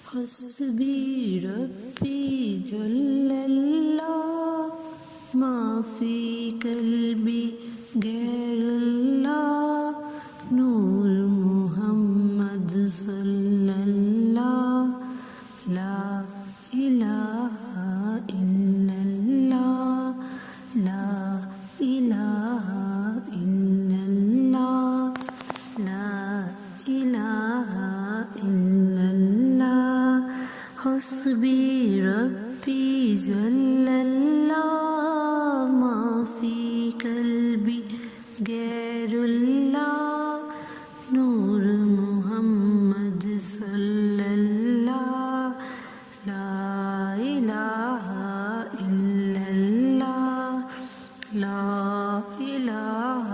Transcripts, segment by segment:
حسبي ربي جل الله ما في قلبي غير الله نور محمد صلى الله لا إله إلا الله لا إله إلا الله لا إله إلا الله حسبي ربي جل الله ما في قلبي غير الله نور محمد صلى الله لا إله إلا الله لا إله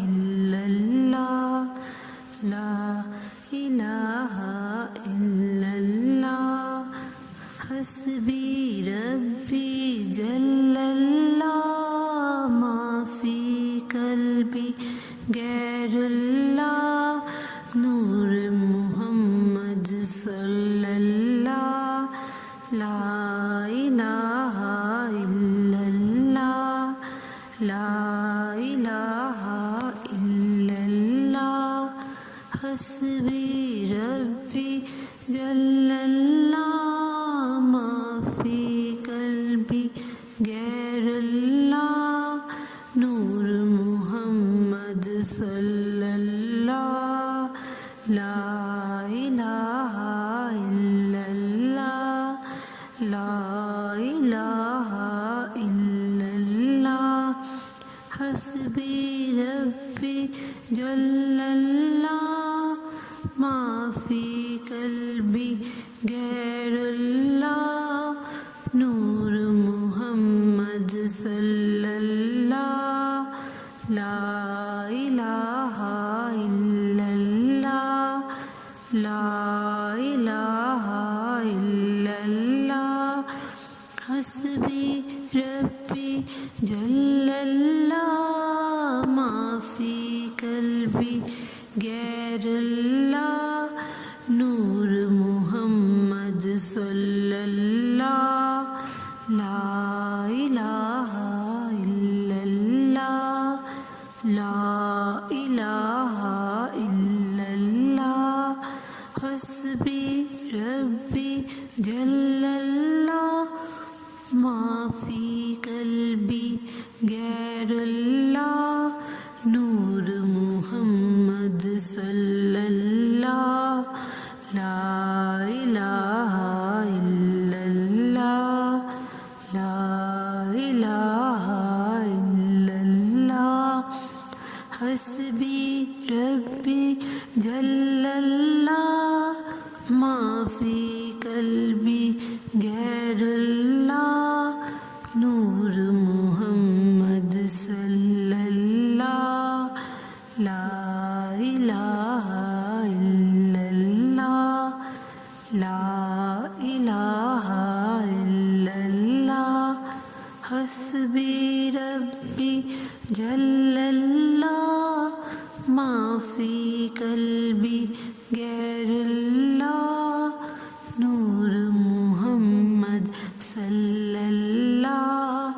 إلا الله لا إله إلا الله حسبي ربي جل الله ما في قلبي غير الله نور محمد صلى الله لا إله إلا الله لا إله إلا الله حسبي ربي جل الله ما في قلبي غير الله نور محمد صلى الله لا إله إلا الله لا إله إلا الله حسبي ربي جل الله ما في قلبي غير الله نور محمد صلى الله لا إله إلا الله لا إله إلا الله حسبي ربي جل الله ما في قلبي غير الله نور محمد صلى الله لا إله إلا الله لا إله إلا الله حسبي ربي جل الله ما في قلبي غير الله نور محمد صلى الله لا إله إلا الله لا إله إلا الله حسبي ربي جل الله ما في قلبي غير الله نور محمد صلى الله لا إله إلا الله لا إله إلا الله حسبي ربي جل الله ما في قلبي غير الله نور محمد صلى الله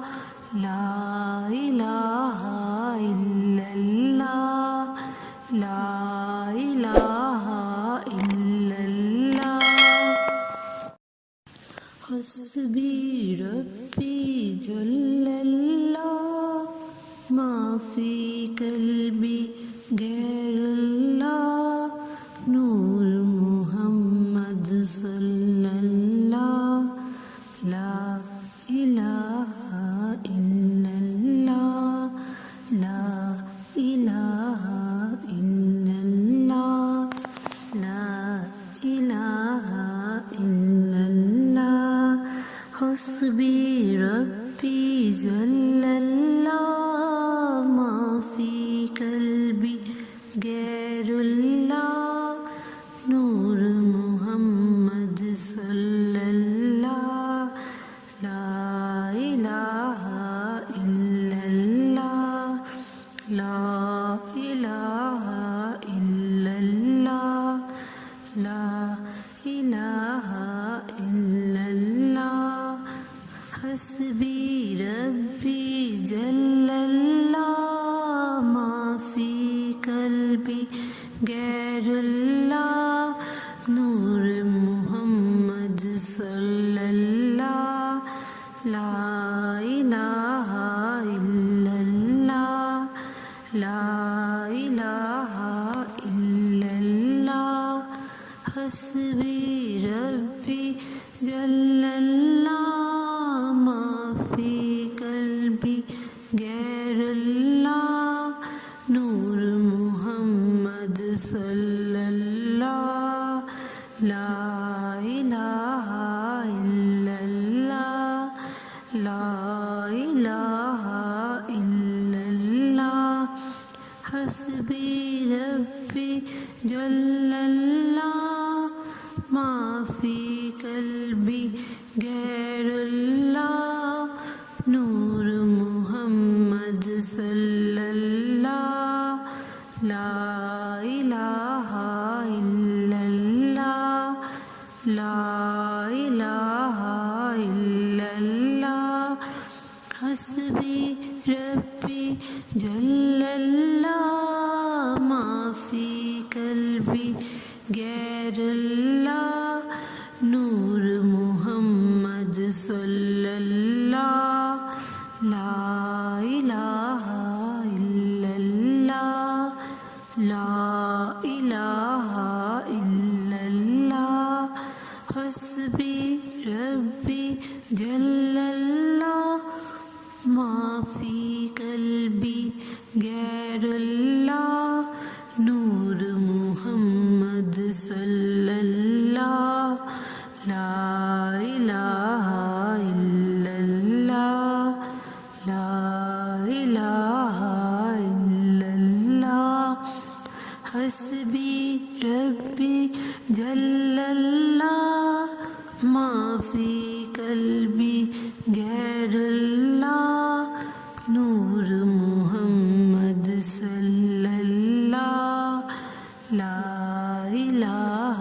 لا إله إلا الله لا إله إلا الله حسبي ربي جل الله ما في قلبي غير الله نور محمد صلى الله لا إله إلا الله لا إله إلا الله لا إله إلا الله حسبي ربي جل الله ما في قلبي حسبی ربی جل اللہ ما فی قلبی غیر اللہ نور محمد صلی اللہ لا الہ الا اللہ لا الہ الا اللہ حسبی ربی جل اللہ ما فی قلبی غیر اللہ نور محمد صلی اللہ لا الہ الا اللہ لا الہ الا اللہ حسبی ربی جل اللہ ما فی قلبی غیر اللہ نور محمد صلی اللہ لا الہ الا اللہ لا الہ الا اللہ حسبی ربی جل اللہ ما فی قلبی غیر اللہ نور محمد صلی اللہ لا الہ الا اللہ لا الہ الا اللہ حسبی ربی جل اللہ ما فی قلبی غیر اللہ نور محمد صلی اللہ لا الہ الا اللہ لا الہ الا اللہ حسبی ربی جل اللہ ما فی قلبی غیر اللہ نور محمد صلی اللہ لا الہ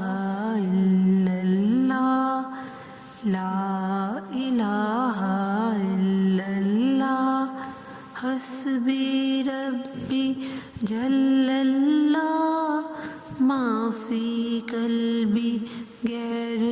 الا اللہ لا الہ الا اللہ حسبی ربی جل اللہ ما فی قلبی غیر